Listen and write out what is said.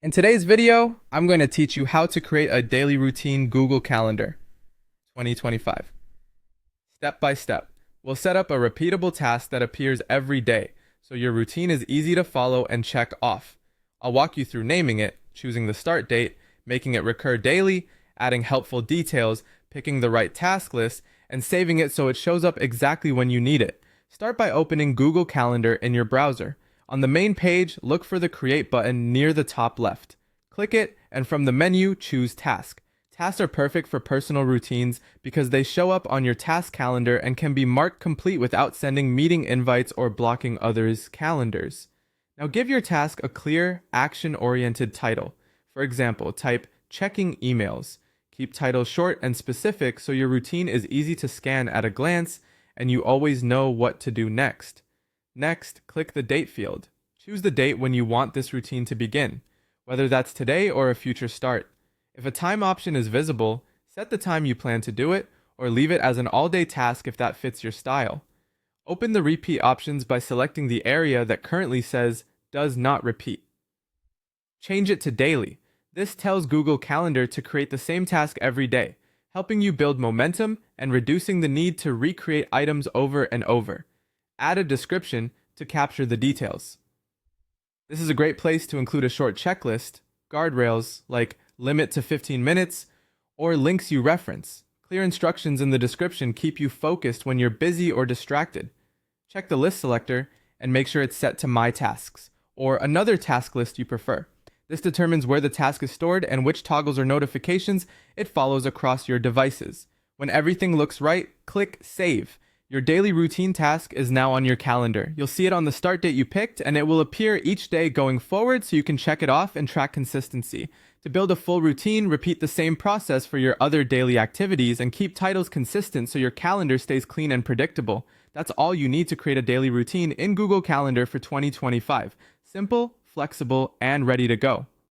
In today's video, I'm going to teach you how to create a daily routine Google Calendar 2025. Step by step, we'll set up a repeatable task that appears every day, so your routine is easy to follow and check off. I'll walk you through naming it, choosing the start date, making it recur daily, adding helpful details, picking the right task list, and saving it so it shows up exactly when you need it. Start by opening Google Calendar in your browser. On the main page, look for the Create button near the top left. Click it, and from the menu, choose Task. Tasks are perfect for personal routines because they show up on your task calendar and can be marked complete without sending meeting invites or blocking others' calendars. Now give your task a clear, action-oriented title. For example, type Checking Emails. Keep titles short and specific so your routine is easy to scan at a glance and you always know what to do next. Next, click the Date field. Choose the date when you want this routine to begin, whether that's today or a future start. If a time option is visible, set the time you plan to do it, or leave it as an all-day task if that fits your style. Open the repeat options by selecting the area that currently says Does Not Repeat. Change it to Daily. This tells Google Calendar to create the same task every day, helping you build momentum and reducing the need to recreate items over and over. Add a description to capture the details. This is a great place to include a short checklist, guardrails like limit to 15 minutes, or links you reference. Clear instructions in the description keep you focused when you're busy or distracted. Check the list selector and make sure it's set to My Tasks, or another task list you prefer. This determines where the task is stored and which toggles or notifications it follows across your devices. When everything looks right, click Save. Your daily routine task is now on your calendar. You'll see it on the start date you picked, and it will appear each day going forward so you can check it off and track consistency. To build a full routine, repeat the same process for your other daily activities and keep titles consistent so your calendar stays clean and predictable. That's all you need to create a daily routine in Google Calendar for 2025. Simple, flexible, and ready to go.